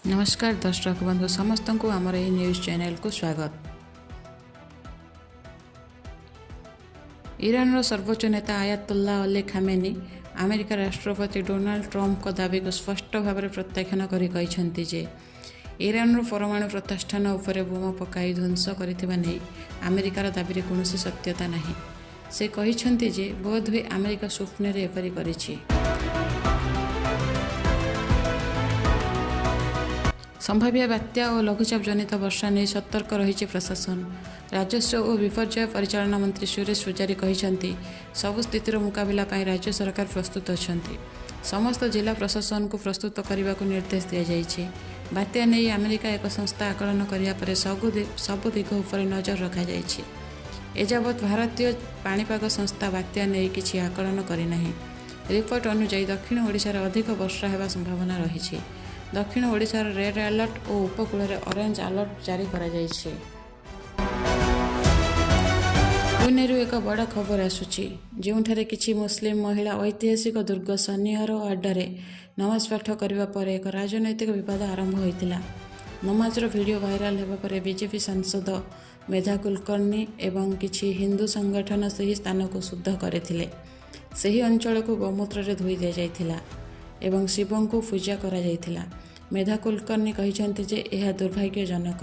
नमस्कार दर्शक बंधु समस्त को आमर यह न्यूज चैनल को स्वागत। ईरान सर्वोच्च नेता आयातुल्लाह अली खामेनी अमेरिका राष्ट्रपति डोनाल्ड ट्रंप को दाबी को स्पष्ट भाव में प्रत्याख्यान करिसेंति जे ईरान परमाणु प्रतिष्ठान उपर बोमा पकाई ध्वंस करथिबा नै अमेरिकार दाबी रे कोनोसी सत्यता नहीं। से कहिसेंति जे बोधहुए अमेरिका स्वप्न रे एपरि करिछि। संभाव्य बात्या और लघुचाप जनित वर्षा नहीं सतर्क रही प्रशासन। राजस्व और विपर्यय परिचालना मंत्री सुरेश पूजारी कहते सबु स्थितिर मुकाबला पर राज्य सरकार प्रस्तुत अच्छा। समस्त जिला प्रशासन को प्रस्तुत करने को निर्देश दि जाइए। बात्या नहीं अमेरिका एक संस्था आकलन करने सबु दिग उपर नजर रखा जाइए। एजावत भारतीय पाणीपाग संस्था बात्या नहीं किसी आकलन करना। रिपोर्ट अनुଯାयी दक्षिण ओडिशार अधिक वर्षा होगा संभावना रही। दक्षिण ओडिशार रेड अलर्ट और उपकूल ऑरेंज अलर्ट जारी करा जाइछे। पुणेरु एक बड़ खबर आसुची जोंठारे किछि मुस्लिम महिला ऐतिहासिक दुर्ग शनिवार अड्डारे नमाज पाठ करबा परे एक राजनैतिक विवाद आरंभ होइतिला। नमाजर वीडियो वायरल हेबा परे बीजेपी सांसद मेधा कुलकर्णी एवं किछि हिंदू संगठन सही स्थान को शुद्ध करथिले। सही अंचल को गोमूत्र रे धोई दिया जाइथिला एवं शिवं को पूजा करा जाइथिला। मेधा कुलकर्णी कहिसेंति जे यह दुर्भाग्यजनक।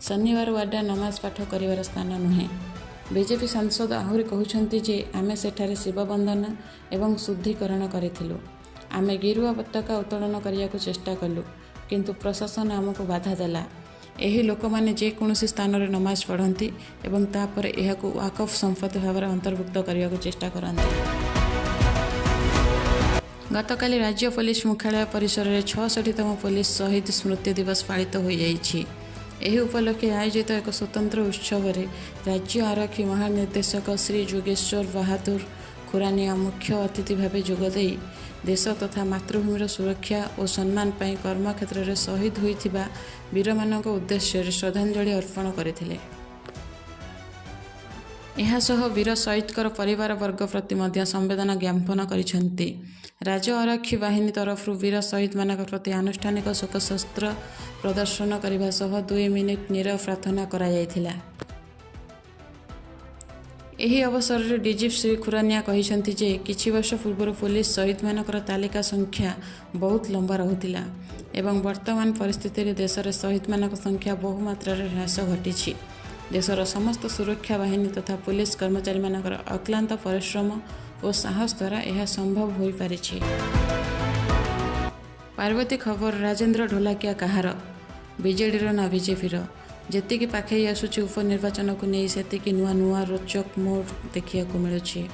शनिवार वाडा नमाज पाठ करिवार स्थान नुहे। बीजेपी सांसद आहुरी कहउछंती जे आमे सेठारे शिव वंदना एवं शुद्धिकरण करिथिलु। आमे गिरुआ पताका उत्तोलन करिया को चेष्टा कलु किंतु प्रशासन आमको बाधा देला। एही लोक माने जे कोनोसी स्थान रे नमाज पढ़ंती एवं तापर एहाको वाकफ संपत्ति भाव अंतर्भुक्त करिया को चेष्टा करंती। गतकाली राज्य पुलिस मुख्यालय परिसर में 66तम पुलिस शहीद स्मृति दिवस पालित हो जाइछि। एही उपलक्षे आयोजित एक स्वतंत्र उत्सव में राज्य आरक्षी महानिर्देशक श्री जोगेश्वर बहादुर खुरानिया मुख्य अतिथि भाव जोगदे देश तथा मातृभूमिर सुरक्षा और सम्मान पर कर्मक्षेत्र में शहीद होइथिबा वीरमानक उद्देश्य श्रद्धांजलि अर्पण करथिले। एहासह वीर शहीदकर परिवार वर्ग प्रति मध्य संवेदना ज्ञापन करिसेंति। राज्य आरक्षी बाहिनी तरफ वीर शहीद मान प्रति आनुष्ठानिक शोकशस्त्र प्रदर्शन करने सह 2 मिनिट नीरव प्रार्थना करा जायथिला। एही अवसर में डीजी श्री खुरानिया कहिसेंति जे किछि वर्ष पूर्व पुलिस शहीद मानकर तालिका संख्या बहुत लंबा रहुतिला एवं वर्तमान परिस्थिति रे देश रे शहीद मानक संख्या बहु मात्रा रे ह्रास घटिछि। देशर समस्त सुरक्षा बाहिनी तथा पुलिस कर्मचारी मानकर अक्लांत परिश्रम और साहस द्वारा यह संभव हो पारिछि। पार्वती खबर राजेंद्र ढोलाकिया कहार बीजेडी ना बीजेपी जेतिकी पाखे आसुची उपनिर्वाचन को नहीं सेतिकी नुआ नुआ रोचक मोड देखिया को मिलुछि।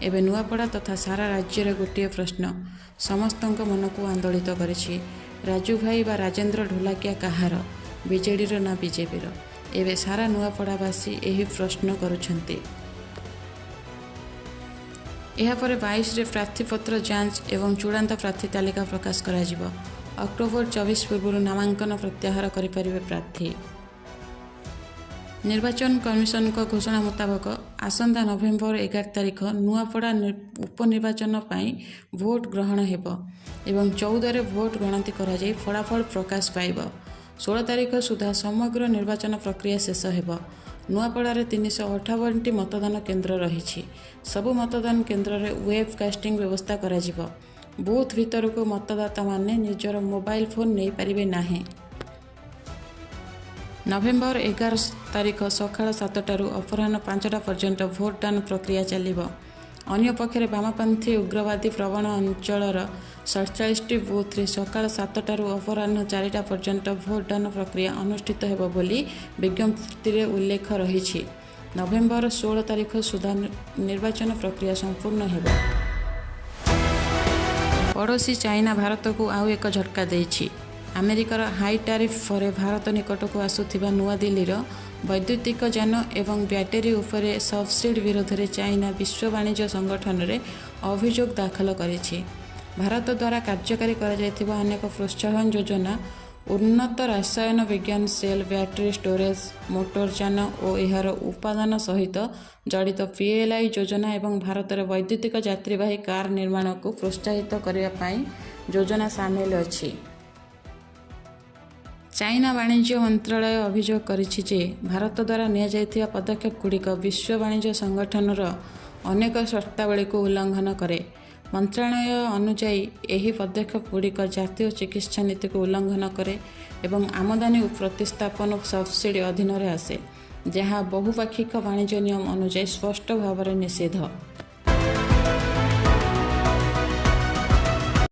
एबे नुआपड़ा तथा सारा राज्य रे गोटे प्रश्न समस्त मन को आंदोलित करिछि। राजू भाई बा राजेंद्र ढोलाकिया कहार बीजेडी ना बीजेपी एवं सारा नुआपड़ावासी यही प्रश्न करुछंती। यापर 22 रे प्रार्थीपत्र जांच एवं चूड़ांत प्रार्थी तालिका प्रकाश करा जिवो। अक्टोबर 24 पूर्व नामांकन प्रत्याहार करिपारिबे प्रार्थी। निर्वाचन कमिशन को घोषणा मुताबक आसंता नवेम्बर 11 तारिख नुआपड़ा उपनिर्वाचन पाई भोट ग्रहण हेबो एवं 14 रे भोट गणति करा जाई फलाफल प्रकाश पाइबो। 16 तारिख सुधा समग्र निर्वाचन प्रक्रिया शेष हेबो। नुआपड़ा 358टी मतदान केन्द्र रही। सबु मतदान केन्द्र रे वेब कास्टिंग व्यवस्था करा जिवो। बूथ भीतर को मतदाता माने निजर मोबाइल फोन नहीं पारिबे नाही। नवेम्बर 11 तारिख सकाळ 7टारू अपराह्न 5टा पर्यंत भोटदान प्रक्रिया चलिबो। अन्य पक्षरे वामपंथी उग्रवादी प्रवण अंचलर 47टी बूथ रे सकाळ 7टारू अपराह्न 4टा पर्यंत भोटदान प्रक्रिया अनुष्ठित हेबो बोली विज्ञप्ति रे उल्लेख रही। नवेम्बर 16 तारिख सुधा निर्वाचन प्रक्रिया संपूर्ण हेबो। पड़ोसी चाइना भारत को आउ एक झटका देइछि। अमेरिकार हाई टैरिफ पर भारत निकट को आसुथिबा नुआ दिल्लीर वैद्युतिक यान एवं बैटेरी उपरे सब्सिडी विरोध में चाइना विश्व वाणिज्य संगठन रे अभियोग दाखल करिछि। भारत द्वारा कार्यकारी करा जायथिबा अनेक प्रोत्साहन योजना उन्नत रसायन विज्ञान सेल बैटेरी स्टोरेज मोटर यान और यार उपादान सहित जड़ित पीएलआई योजना एवं भारत में वैद्युतिक यात्रीवाही कार निर्माण को प्रोत्साहित करने योजना सामिल अछि। ଚାଇନା ବାଣିଜ୍ୟ ମନ୍ତ୍ରଣାଳୟ ଅଭିଯୋଗ କରିଛି ଯେ ଭାରତ ଦ୍ୱାରା ନିଆଯାଇଥିବା ପଦକ୍ଷେପଗୁଡ଼ିକ ବିଶ୍ୱ ବାଣିଜ୍ୟ ସଂଗଠନର ଅନେକ ସର୍ତ୍ତାବଳୀକୁ ଉଲ୍ଲଂଘନ କରେ। ମନ୍ତ୍ରଣାଳୟ ଅନୁଯାୟୀ ଏହି ପଦକ୍ଷେପଗୁଡ଼ିକ ଜାତୀୟ ଚିକିତ୍ସା ନୀତିକୁ ଉଲ୍ଲଂଘନ କରେ ଏବଂ ଆମଦାନୀ ଓ ପ୍ରତିସ୍ଥାପନ ସବସିଡି ଅଧୀନରେ ଆସେ, ଯାହା ବହୁପାକ୍ଷିକ ବାଣିଜ୍ୟ ନିୟମ ଅନୁଯାୟୀ ସ୍ପଷ୍ଟ ଭାବରେ ନିଷେଧ।